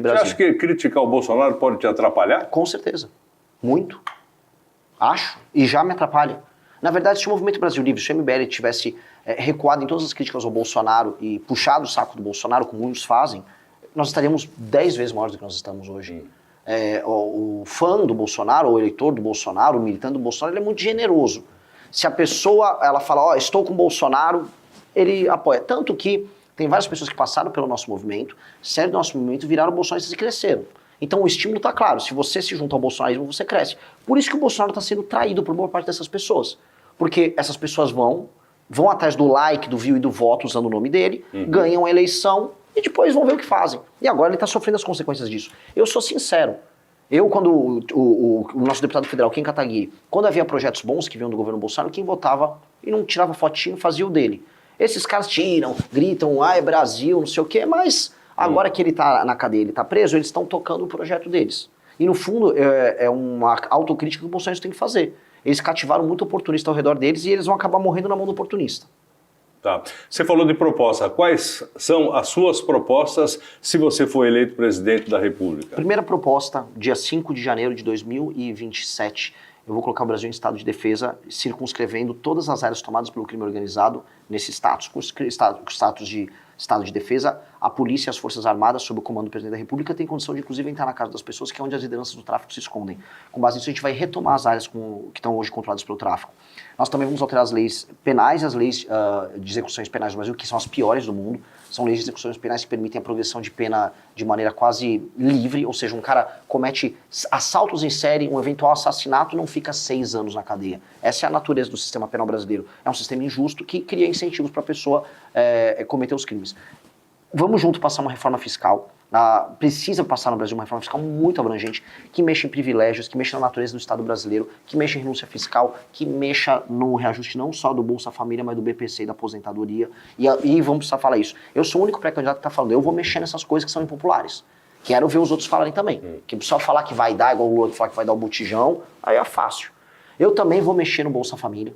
Você acha que criticar o Bolsonaro pode te atrapalhar? Com certeza. Muito. Acho. E já me atrapalha. Na verdade, se o Movimento Brasil Livre, se o MBL tivesse recuado em todas as críticas ao Bolsonaro e puxado o saco do Bolsonaro, como muitos fazem, nós estaríamos 10 vezes maiores do que nós estamos hoje. O fã do Bolsonaro, o eleitor do Bolsonaro, o militante do Bolsonaro, ele é muito generoso. Se a pessoa ela fala, estou com o Bolsonaro, ele apoia. Tanto que tem várias pessoas que passaram pelo nosso movimento, saíram do nosso movimento, viraram bolsonaristas e cresceram. Então o estímulo está claro, se você se junta ao bolsonarismo, você cresce. Por isso que o Bolsonaro está sendo traído por boa parte dessas pessoas. Porque essas pessoas vão atrás do like, do view e do voto usando o nome dele, ganham a eleição e depois vão ver o que fazem. E agora ele está sofrendo as consequências disso. Eu sou sincero. Quando o nosso deputado federal, Kim Kataguiri, quando havia projetos bons que vinham do governo Bolsonaro, quem votava e não tirava fotinho, fazia o dele. Esses caras tiram, gritam, é Brasil, não sei o quê, mas agora que ele tá na cadeia, ele tá preso, eles estão tocando o projeto deles. E no fundo, é uma autocrítica que o Bolsonaro tem que fazer. Eles cativaram muito oportunista ao redor deles e eles vão acabar morrendo na mão do oportunista. Tá. Você falou de proposta. Quais são as suas propostas se você for eleito presidente da República? Primeira proposta, dia 5 de janeiro de 2027, eu vou colocar o Brasil em estado de defesa, circunscrevendo todas as áreas tomadas pelo crime organizado nesse status. Com status de estado de defesa, a polícia e as forças armadas, sob o comando do presidente da República, têm condição de, inclusive, entrar na casa das pessoas, que é onde as lideranças do tráfico se escondem. Com base nisso, a gente vai retomar as áreas que estão hoje controladas pelo tráfico. Nós também vamos alterar as leis penais e as leis de execuções penais no Brasil, que são as piores do mundo. São leis de execuções penais que permitem a progressão de pena de maneira quase livre, ou seja, um cara comete assaltos em série, um eventual assassinato, não fica 6 anos na cadeia. Essa é a natureza do sistema penal brasileiro. É um sistema injusto que cria incentivos para a pessoa cometer os crimes. Vamos junto passar uma reforma fiscal. Precisa passar no Brasil uma reforma fiscal muito abrangente, que mexa em privilégios, que mexa na natureza do Estado brasileiro, que mexa em renúncia fiscal, que mexa no reajuste não só do Bolsa Família, mas do BPC e da aposentadoria. E vamos precisar falar isso. Eu sou o único pré-candidato que está falando, eu vou mexer nessas coisas que são impopulares. Quero ver os outros falarem também. Que só falar que vai dar, igual o Lula falar que vai dar o botijão, aí é fácil. Eu também vou mexer no Bolsa Família.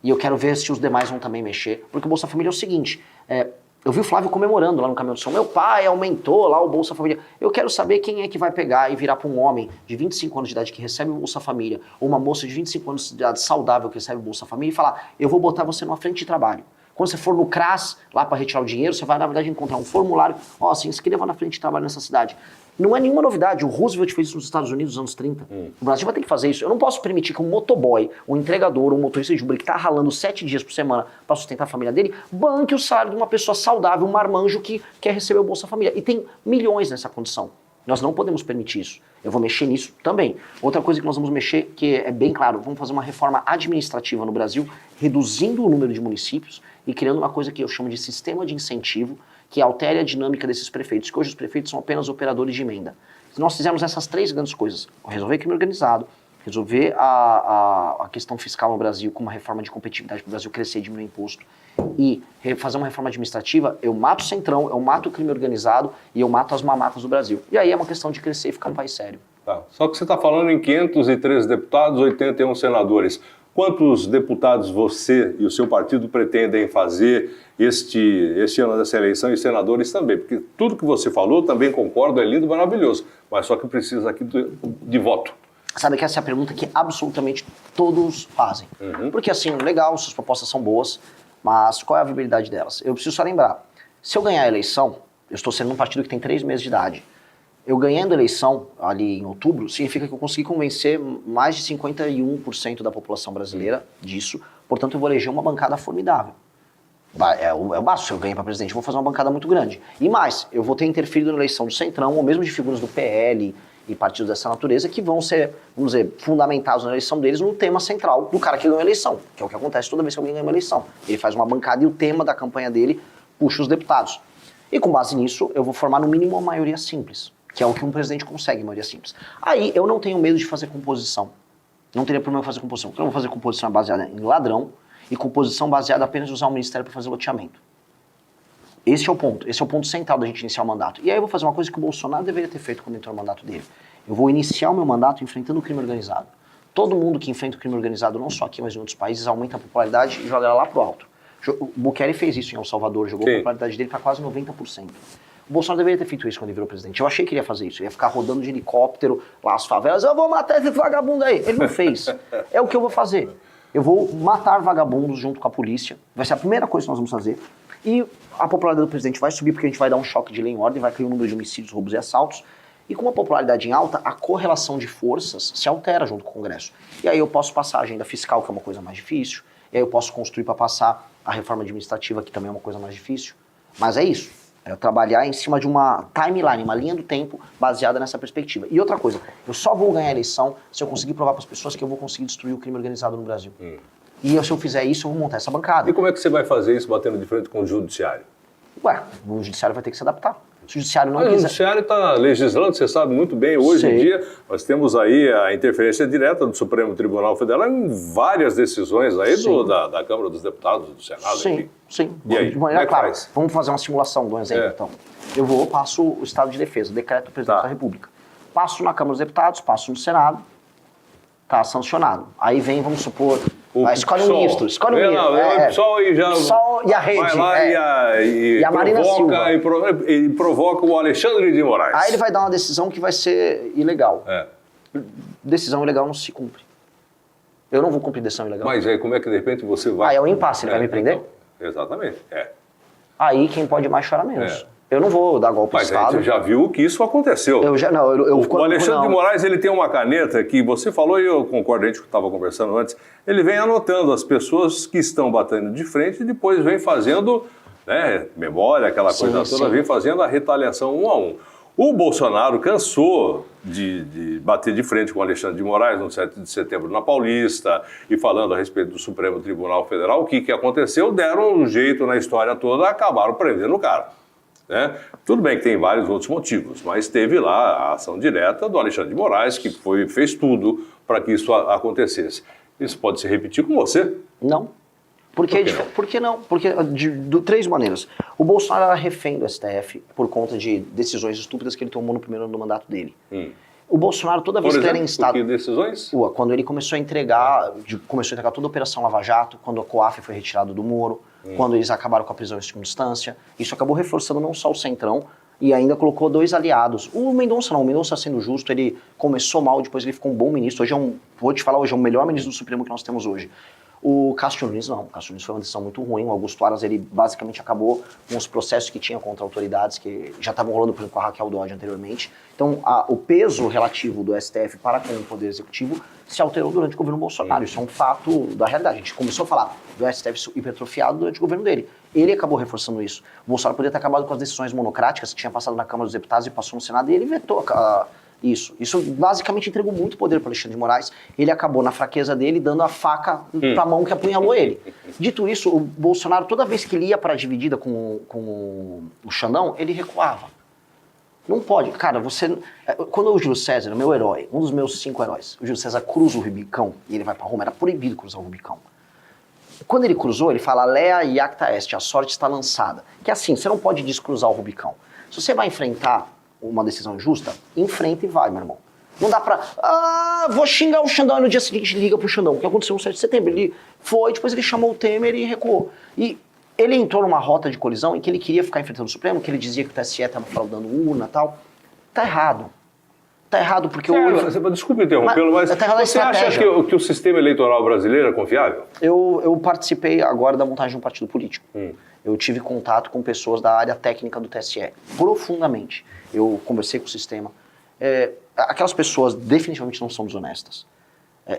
E eu quero ver se os demais vão também mexer. Porque o Bolsa Família é o seguinte... Eu vi o Flávio comemorando lá no Caminhão do Som. Meu pai aumentou lá o Bolsa Família. Eu quero saber quem é que vai pegar e virar para um homem de 25 anos de idade que recebe o Bolsa Família, ou uma moça de 25 anos de idade saudável que recebe o Bolsa Família e falar, eu vou botar você numa frente de trabalho. Quando você for no CRAS, lá para retirar o dinheiro, você vai, na verdade, encontrar um formulário. Se inscreva na frente de trabalho nessa cidade. Não é nenhuma novidade. O Roosevelt fez isso nos Estados Unidos nos anos 30. O Brasil vai ter que fazer isso. Eu não posso permitir que um motoboy, um entregador, um motorista de Uber que está ralando 7 dias por semana para sustentar a família dele, banque o salário de uma pessoa saudável, um marmanjo que quer receber o Bolsa Família. E tem milhões nessa condição. Nós não podemos permitir isso. Eu vou mexer nisso também. Outra coisa que nós vamos mexer, que é bem claro, vamos fazer uma reforma administrativa no Brasil, reduzindo o número de municípios e criando uma coisa que eu chamo de sistema de incentivo, que altere a dinâmica desses prefeitos, que hoje os prefeitos são apenas operadores de emenda. Se nós fizermos essas 3 grandes coisas, resolver crime organizado, resolver a questão fiscal no Brasil com uma reforma de competitividade para o Brasil crescer e diminuir imposto, e fazer uma reforma administrativa, eu mato o Centrão, eu mato o crime organizado e eu mato as mamatas do Brasil. E aí é uma questão de crescer e ficar um país sério. Tá. Só que você está falando em 513 deputados, 81 senadores. Quantos deputados você e o seu partido pretendem fazer este ano dessa eleição e senadores também? Porque tudo que você falou, também concordo, é lindo, maravilhoso, mas só que precisa aqui de voto. Sabe que essa é a pergunta que absolutamente todos fazem. Porque assim, legal, suas propostas são boas, mas qual é a viabilidade delas? Eu preciso só lembrar, se eu ganhar a eleição, eu estou sendo um partido que tem 3 meses de idade, eu ganhando a eleição ali em outubro, significa que eu consegui convencer mais de 51% da população brasileira disso, portanto eu vou eleger uma bancada formidável. É o básico, se eu ganhar para presidente, eu vou fazer uma bancada muito grande. E mais, eu vou ter interferido na eleição do Centrão, ou mesmo de figuras do PL e partidos dessa natureza, que vão ser, vamos dizer, fundamentados na eleição deles no tema central do cara que ganhou a eleição, que é o que acontece toda vez que alguém ganha uma eleição. Ele faz uma bancada e o tema da campanha dele puxa os deputados. E com base nisso, eu vou formar no mínimo uma maioria simples, que é o que um presidente consegue, maioria simples. Aí eu não tenho medo de fazer composição. Não teria problema em fazer composição. Porque eu vou fazer composição baseada em ladrão e composição baseada apenas em usar o ministério para fazer loteamento. Esse é o ponto central da gente iniciar o mandato. E aí eu vou fazer uma coisa que o Bolsonaro deveria ter feito quando entrou no mandato dele. Eu vou iniciar o meu mandato enfrentando o crime organizado. Todo mundo que enfrenta o crime organizado, não só aqui, mas em outros países, aumenta a popularidade e joga ela lá pro alto. O Bukele fez isso em El Salvador, jogou a popularidade dele para quase 90%. O Bolsonaro deveria ter feito isso quando ele virou presidente. Eu achei que ele ia fazer isso. Ele ia ficar rodando de helicóptero lá as favelas. Eu vou matar esse vagabundo aí. Ele não fez. É o que eu vou fazer. Eu vou matar vagabundos junto com a polícia. Vai ser a primeira coisa que nós vamos fazer. E a popularidade do presidente vai subir porque a gente vai dar um choque de lei em ordem, vai cair o número de homicídios, roubos e assaltos. E com uma popularidade em alta, a correlação de forças se altera junto com o Congresso. E aí eu posso passar a agenda fiscal, que é uma coisa mais difícil. E aí eu posso construir para passar a reforma administrativa, que também é uma coisa mais difícil. Mas é isso. É trabalhar em cima de uma timeline, uma linha do tempo baseada nessa perspectiva. E outra coisa, eu só vou ganhar a eleição se eu conseguir provar para as pessoas que eu vou conseguir destruir o crime organizado no Brasil. E se eu fizer isso, eu vou montar essa bancada. E como é que você vai fazer isso batendo de frente com o judiciário? Ué, o judiciário vai ter que se adaptar. Se o judiciário não Mas quiser... o judiciário está legislando, você sabe muito bem, hoje em dia nós temos aí a interferência direta do Supremo Tribunal Federal em várias decisões aí da Câmara dos Deputados, do Senado. Sim, enfim. sim. E aí, de maneira clara. faz? Vamos fazer uma simulação de um exemplo, então. Eu passo o estado de defesa, decreto do presidente da República. Passo na Câmara dos Deputados, passo no Senado, tá sancionado. Aí vem, vamos supor... escolhe um ministro, escolhe um ministro. O PSOL e já... PSOL e a rede. Vai lá e a Marina Silva. E provoca o Alexandre de Moraes. Aí ele vai dar uma decisão que vai ser ilegal. Decisão ilegal não se cumpre. Eu não vou cumprir decisão ilegal. Mas aí como é que de repente você vai... Aí é o impasse, ele vai me prender? Então, exatamente, Aí quem pode mais chora menos. Eu não vou dar golpe de Estado. Mas você já viu que isso aconteceu. O Alexandre de Moraes, ele tem uma caneta que você falou e eu concordo, a gente estava conversando antes, ele vem anotando as pessoas que estão batendo de frente e depois vem fazendo, memória, aquela coisa toda, vem fazendo a retaliação um a um. O Bolsonaro cansou de bater de frente com o Alexandre de Moraes no 7 de setembro na Paulista e falando a respeito do Supremo Tribunal Federal. O que aconteceu? Deram um jeito na história toda, acabaram prendendo o cara. Tudo bem que tem vários outros motivos, mas teve lá a ação direta do Alexandre de Moraes, que fez tudo para que isso acontecesse. Isso pode se repetir com você? Não. Por que não? Porque de três maneiras. O Bolsonaro era refém do STF por conta de decisões estúpidas que ele tomou no primeiro ano do mandato dele. O Bolsonaro, toda vez que ele era instado... Por que decisões? Quando ele começou a entregar toda a Operação Lava Jato, quando a COAF foi retirado do Moro, quando eles acabaram com a prisão em segunda instância, isso acabou reforçando não só o Centrão, e ainda colocou dois aliados. O Mendonça não, o Mendonça, sendo justo, ele começou mal, depois ele ficou um bom ministro. Hoje vou te falar, hoje é o melhor ministro do Supremo que nós temos hoje. O Cássio Nunes não, o Cássio Nunes foi uma decisão muito ruim. O Augusto Aras, ele basicamente acabou com os processos que tinha contra autoridades que já estavam rolando, por exemplo, com a Raquel Dodge anteriormente. Então, o peso relativo do STF para com o Poder Executivo se alterou durante o governo Bolsonaro. Isso é um fato da realidade. A gente começou a falar do STF hipertrofiado durante o governo dele. Ele acabou reforçando isso. O Bolsonaro poderia ter acabado com as decisões monocráticas que tinha passado na Câmara dos Deputados e passou no Senado, e ele vetou isso. Isso basicamente entregou muito poder para Alexandre de Moraes. Ele acabou, na fraqueza dele, dando a faca para a mão que apunhalou ele. Dito isso, o Bolsonaro, toda vez que ele ia para a dividida com o Xandão, ele recuava. Não pode. Cara, quando o Júlio César, meu herói, um dos meus 5 heróis, o Júlio César cruza o Rubicão e ele vai para Roma, era proibido cruzar o Rubicão. Quando ele cruzou, ele fala: Lea iacta est, a sorte está lançada. Que é assim, você não pode descruzar o Rubicão. Se você vai enfrentar uma decisão justa, enfrenta e vai, meu irmão. Não dá pra... vou xingar o Xandão, e no dia seguinte liga pro Xandão. O que aconteceu no 7 de setembro? Ele foi, depois ele chamou o Temer e recuou. E ele entrou numa rota de colisão em que ele queria ficar enfrentando o Supremo, que ele dizia que o TSE estava fraudando urna e tal. Tá errado. Tá errado porque Desculpe interrompê-lo, mas você acha que o sistema eleitoral brasileiro é confiável? Eu participei agora da montagem de um partido político. Eu tive contato com pessoas da área técnica do TSE, profundamente. Eu conversei com o sistema. Aquelas pessoas definitivamente não são desonestas.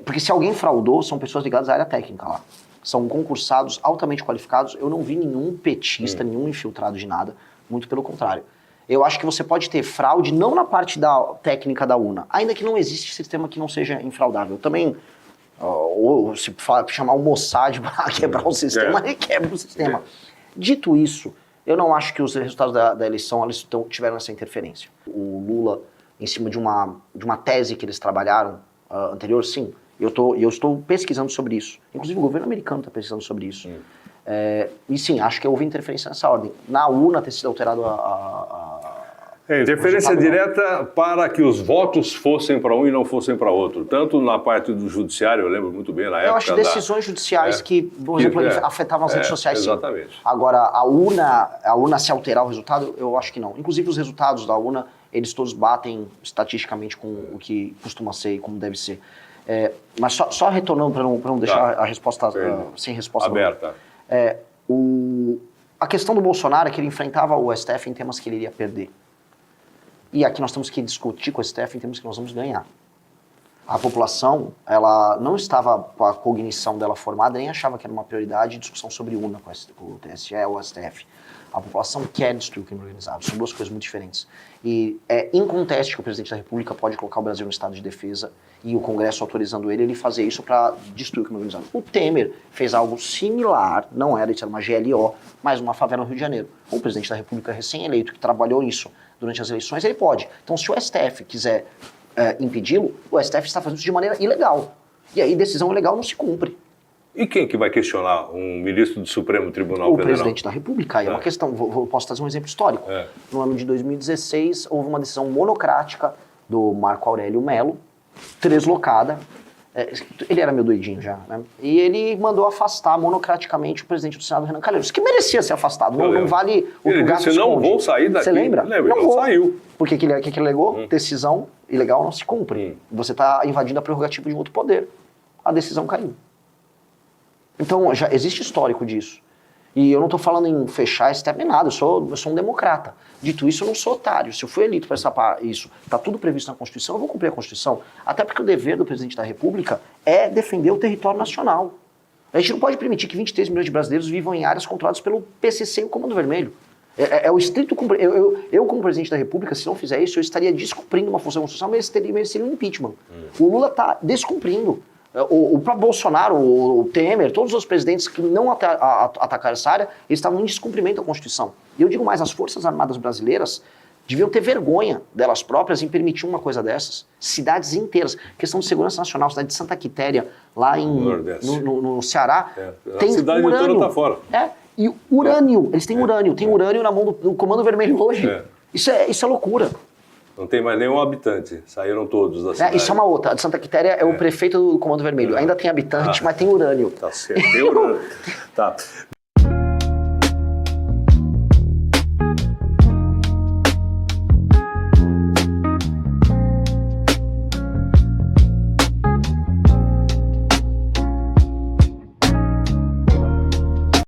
Porque se alguém fraudou, são pessoas ligadas à área técnica lá. São concursados altamente qualificados. Eu não vi nenhum petista, nenhum infiltrado de nada. Muito pelo contrário. Eu acho que você pode ter fraude não na parte da técnica da urna, ainda que não existe sistema que não seja infraudável. Também, ou se chamar o Mossad para quebrar o sistema, ele quebra o sistema. Dito isso, eu não acho que os resultados da eleição eles tiveram essa interferência. O Lula, em cima de uma tese que eles trabalharam anterior, sim, eu estou pesquisando sobre isso. Inclusive o governo americano está pesquisando sobre isso. E sim, acho que houve interferência nessa ordem. Na urna ter sido alterado Interferência direta para que os votos fossem para um e não fossem para outro. Tanto na parte do judiciário, eu lembro muito bem na época. Eu acho decisões judiciais que, por exemplo, afetavam as redes sociais. Exatamente. Sim. Agora, a urna se alterar o resultado, eu acho que não. Inclusive, os resultados da urna, eles todos batem estatisticamente com o que costuma ser e como deve ser. Mas só retornando para não deixar a resposta sem resposta aberta. A questão do Bolsonaro é que ele enfrentava o STF em temas que ele iria perder. E aqui nós temos que discutir com o STF em termos que nós vamos ganhar. A população, ela não estava com a cognição dela formada, nem achava que era uma prioridade discussão sobre urna com o TSE ou o STF. A população quer destruir o crime organizado. São duas coisas muito diferentes. E é inconteste que o presidente da República pode colocar o Brasil no estado de defesa e o Congresso autorizando ele fazer isso para destruir o crime organizado. O Temer fez algo similar, não era, isso era uma GLO, mas uma favela no Rio de Janeiro. O presidente da República recém-eleito, que trabalhou nisso durante as eleições, ele pode. Então, se o STF quiser impedi-lo, o STF está fazendo isso de maneira ilegal. E aí, decisão ilegal não se cumpre. E quem que vai questionar um ministro do Supremo Tribunal Federal? O presidente da República. Aí é uma questão, posso trazer um exemplo histórico. No ano de 2016, houve uma decisão monocrática do Marco Aurélio Mello, deslocada. Ele era meio doidinho já, né? E ele mandou afastar monocraticamente o presidente do Senado, Renan Calheiros, que merecia ser afastado. Não vale o que o gato disse, não vou sair daqui. Você lembra? Não saiu. Porque que ele alegou? Decisão ilegal não se cumpre. Você está invadindo a prerrogativa de um outro poder. A decisão caiu. Então, já existe histórico disso. E eu não estou falando em fechar esse tema, nada, eu sou um democrata. Dito isso, eu não sou otário. Se eu fui eleito para isso, está tudo previsto na Constituição, eu vou cumprir a Constituição. Até porque o dever do presidente da República é defender o território nacional. A gente não pode permitir que 23 milhões de brasileiros vivam em áreas controladas pelo PCC e o Comando Vermelho. É o estrito cumprimento. Eu, como presidente da República, se não fizer isso, eu estaria descumprindo uma função constitucional, mas mereceria um impeachment. O Lula está descumprindo. O próprio Bolsonaro, o Temer, todos os presidentes que não atacaram essa área, eles estavam em descumprimento da Constituição. E eu digo mais, as Forças Armadas brasileiras deviam ter vergonha delas próprias em permitir uma coisa dessas. Cidades inteiras. Questão de segurança nacional, cidade de Santa Quitéria, lá no Ceará, tem cidade urânio. Toda tá fora. E urânio, eles têm urânio. Tem urânio na mão do Comando Vermelho hoje. Isso é loucura. Não tem mais nenhum habitante, saíram todos da cidade. Isso é uma outra. A de Santa Quitéria é o prefeito do Comando Vermelho. Ainda tem habitante, mas tem urânio. Tá certo, tem urânio. Tá.